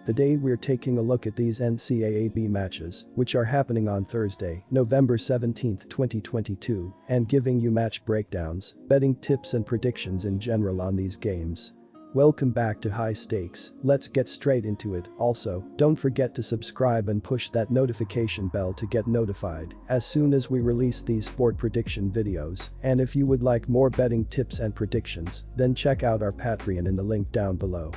Today we're taking a look at these NCAAB matches, which are happening on Thursday, November 17, 2022, and giving you match breakdowns, betting tips and predictions in general on these games. Welcome back to High Stakes, let's get straight into it. Also, don't forget to subscribe and push that notification bell to get notified as soon as we release these sport prediction videos, and if you would like more betting tips and predictions, then check out our Patreon in the link down below.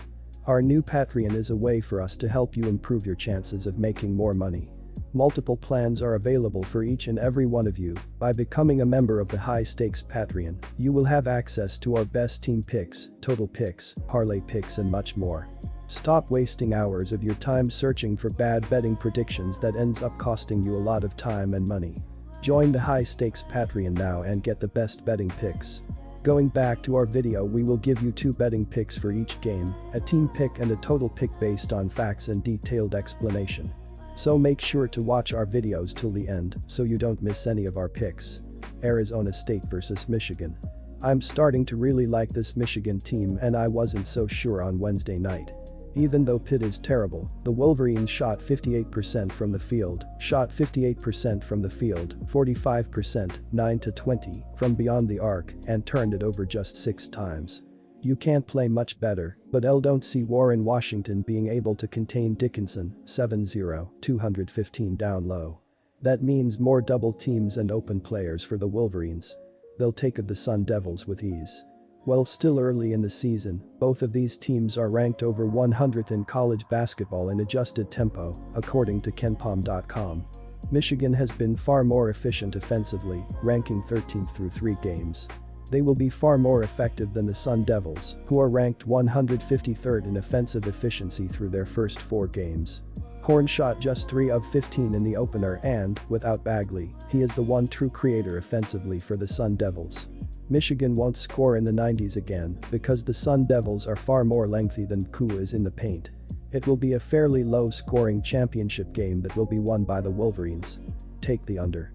Our new Patreon is a way for us to help you improve your chances of making more money. Multiple plans are available for each and every one of you. By becoming a member of the High Stakes Patreon, you will have access to our best team picks, total picks, parlay picks and much more. Stop wasting hours of your time searching for bad betting predictions that ends up costing you a lot of time and money. Join the High Stakes Patreon now and get the best betting picks. Going back to our video, we will give you 2 betting picks for each game, a team pick and a total pick based on facts and detailed explanation. So make sure to watch our videos till the end so you don't miss any of our picks. Arizona State vs Michigan. I'm starting to really like this Michigan team and I wasn't so sure on Wednesday night. Even though Pitt is terrible, the Wolverines shot 58% from the field, 45%, 9-20 from beyond the arc and turned it over just 6 times. You can't play much better, but I don't see Warren Washington being able to contain Dickinson, 7-0, 215 down low. That means more double teams and open players for the Wolverines. They'll take the Sun Devils with ease. While still early in the season, both of these teams are ranked over 100th in college basketball in adjusted tempo, according to KenPom.com. Michigan has been far more efficient offensively, ranking 13th through 3 games. They will be far more effective than the Sun Devils, who are ranked 153rd in offensive efficiency through their first 4 games. Horn shot just 3 of 15 in the opener and, without Bagley, he is the one true creator offensively for the Sun Devils. Michigan won't score in the 90s again because the Sun Devils are far more lengthy than Koo is in the paint. It will be a fairly low-scoring championship game that will be won by the Wolverines. Take the under.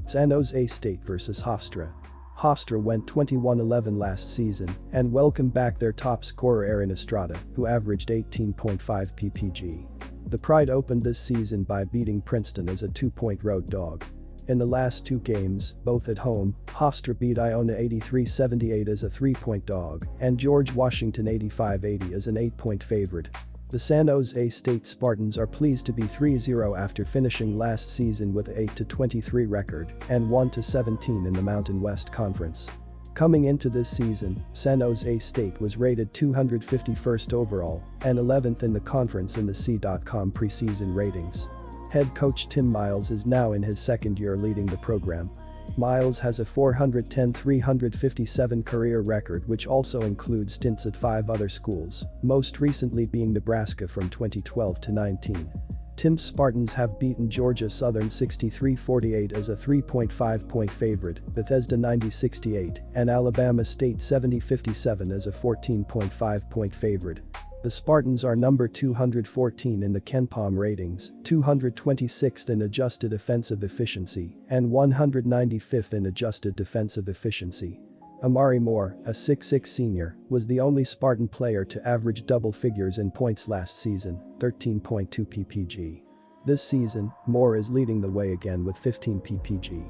San Jose State vs Hofstra. Hofstra went 21-11 last season and welcomed back their top scorer Aaron Estrada, who averaged 18.5 ppg. The Pride opened this season by beating Princeton as a 2-point road dog. In the last 2 games, both at home, Hofstra beat Iona 83-78 as a 3-point dog and George Washington 85-80 as an 8-point favorite. The San Jose State Spartans are pleased to be 3-0 after finishing last season with an 8-23 record and 1-17 in the Mountain West Conference. Coming into this season, San Jose State was rated 251st overall and 11th in the conference in the C.com preseason ratings. Head coach Tim Miles is now in his 2nd year leading the program. Miles has a 410-357 career record, which also includes stints at 5 other schools, most recently being Nebraska from 2012 to 19. Tim's Spartans have beaten Georgia Southern 63-48 as a 3.5-point favorite, Bethesda 90-68, and Alabama State 70-57 as a 14.5-point favorite. The Spartans are number 214 in the KenPom ratings, 226th in adjusted offensive efficiency, and 195th in adjusted defensive efficiency. Amari Moore, a 6'6" senior, was the only Spartan player to average double figures in points last season, 13.2 ppg. This season, Moore is leading the way again with 15 ppg.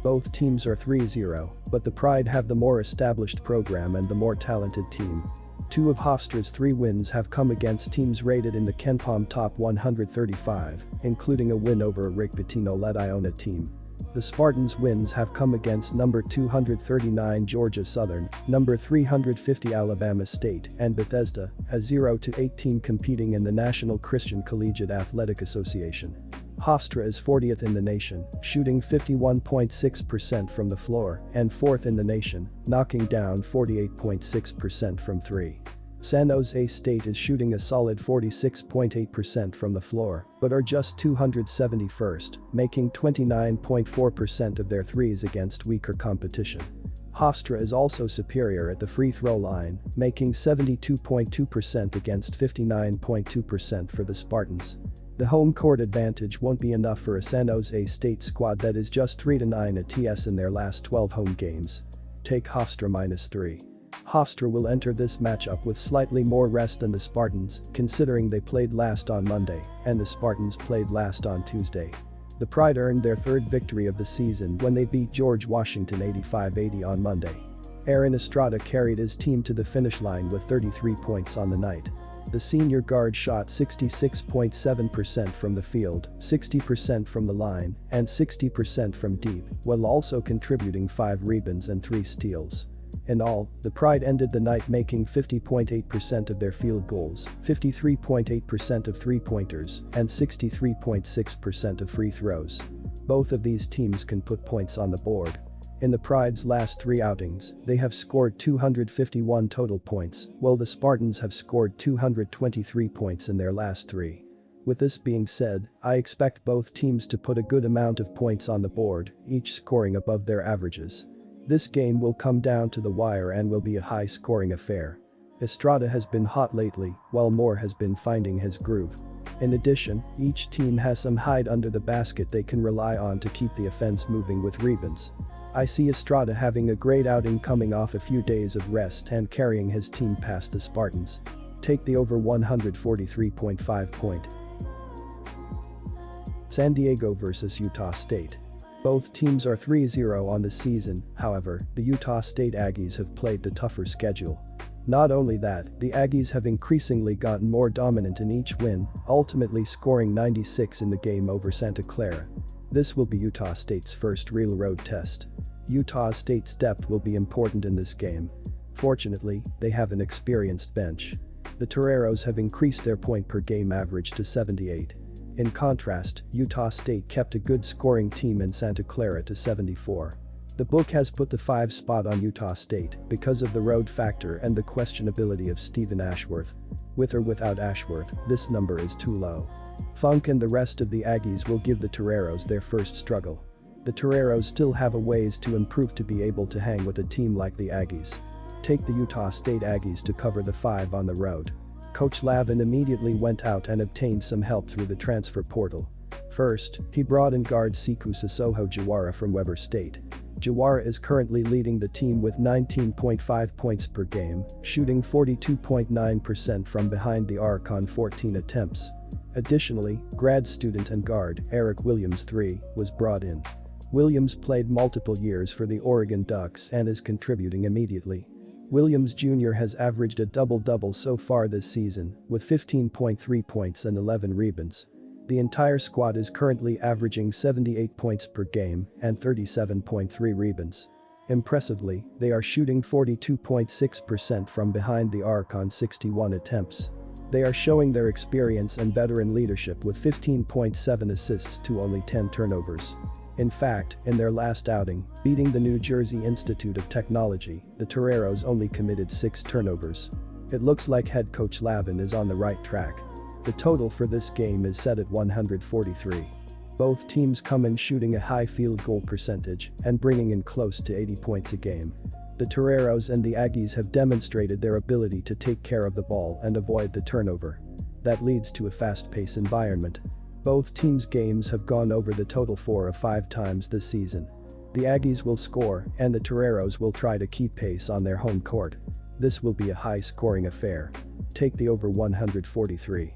Both teams are 3-0, but the Pride have the more established program and the more talented team. 2 of Hofstra's 3 wins have come against teams rated in the KenPom Top 135, including a win over a Rick Pitino-led Iona team. The Spartans' wins have come against number 239 Georgia Southern, number 350 Alabama State, and Bethesda, a 0-8 team competing in the National Christian Collegiate Athletic Association. Hofstra is 40th in the nation, shooting 51.6% from the floor and 4th in the nation, knocking down 48.6% from 3. San Jose State is shooting a solid 46.8% from the floor, but are just 271st, making 29.4% of their threes against weaker competition. Hofstra is also superior at the free throw line, making 72.2% against 59.2% for the Spartans. The home court advantage won't be enough for a San Jose State squad that is just 3-9 at TS in their last 12 home games. Take Hofstra -3. Hofstra will enter this matchup with slightly more rest than the Spartans, considering they played last on Monday and the Spartans played last on Tuesday. The Pride earned their third victory of the season when they beat George Washington 85-80 on Monday. Aaron Estrada carried his team to the finish line with 33 points on the night. The senior guard shot 66.7% from the field, 60% from the line, and 60% from deep, while also contributing 5 rebounds and 3 steals. In all, the Pride ended the night making 50.8% of their field goals, 53.8% of three-pointers, and 63.6% of free throws. Both of these teams can put points on the board. In the Pride's last 3 outings, they have scored 251 total points, while the Spartans have scored 223 points in their last 3. With this being said, I expect both teams to put a good amount of points on the board, each scoring above their averages. This game will come down to the wire and will be a high-scoring affair. Estrada has been hot lately, while Moore has been finding his groove. In addition, each team has some hide under the basket they can rely on to keep the offense moving with rebounds. I see Estrada having a great outing coming off a few days of rest and carrying his team past the Spartans. Take the over 143.5 point. San Diego vs Utah State. Both teams are 3-0 on the season, however, the Utah State Aggies have played the tougher schedule. Not only that, the Aggies have increasingly gotten more dominant in each win, ultimately scoring 96 in the game over Santa Clara. This will be Utah State's first real road test. Utah State's depth will be important in this game. Fortunately, they have an experienced bench. The Toreros have increased their point per game average to 78. In contrast, Utah State kept a good scoring team in Santa Clara to 74. The book has put the 5 spot on Utah State because of the road factor and the questionability of Stephen Ashworth. With or without Ashworth, this number is too low. Funk and the rest of the Aggies will give the Toreros their first struggle. The Toreros still have a ways to improve to be able to hang with a team like the Aggies. Take the Utah State Aggies to cover the 5 on the road. Coach Lavin immediately went out and obtained some help through the transfer portal. First, he brought in guard Siku Sissoko Jawara from Weber State. Jawara is currently leading the team with 19.5 points per game, shooting 42.9% from behind the arc on 14 attempts. Additionally, grad student and guard Eric Williams III was brought in. Williams played multiple years for the Oregon Ducks and is contributing immediately. Williams Jr. has averaged a double-double so far this season, with 15.3 points and 11 rebounds. The entire squad is currently averaging 78 points per game and 37.3 rebounds. Impressively, they are shooting 42.6% from behind the arc on 61 attempts. They are showing their experience and veteran leadership with 15.7 assists to only 10 turnovers. In fact, in their last outing, beating the New Jersey Institute of Technology, the Toreros only committed 6 turnovers. It looks like head coach Lavin is on the right track. The total for this game is set at 143. Both teams come in shooting a high field goal percentage and bringing in close to 80 points a game. The Toreros and the Aggies have demonstrated their ability to take care of the ball and avoid the turnover. That leads to a fast-paced environment. Both teams' games have gone over the total 4 of 5 times this season. The Aggies will score and the Toreros will try to keep pace on their home court. This will be a high-scoring affair. Take the over 143.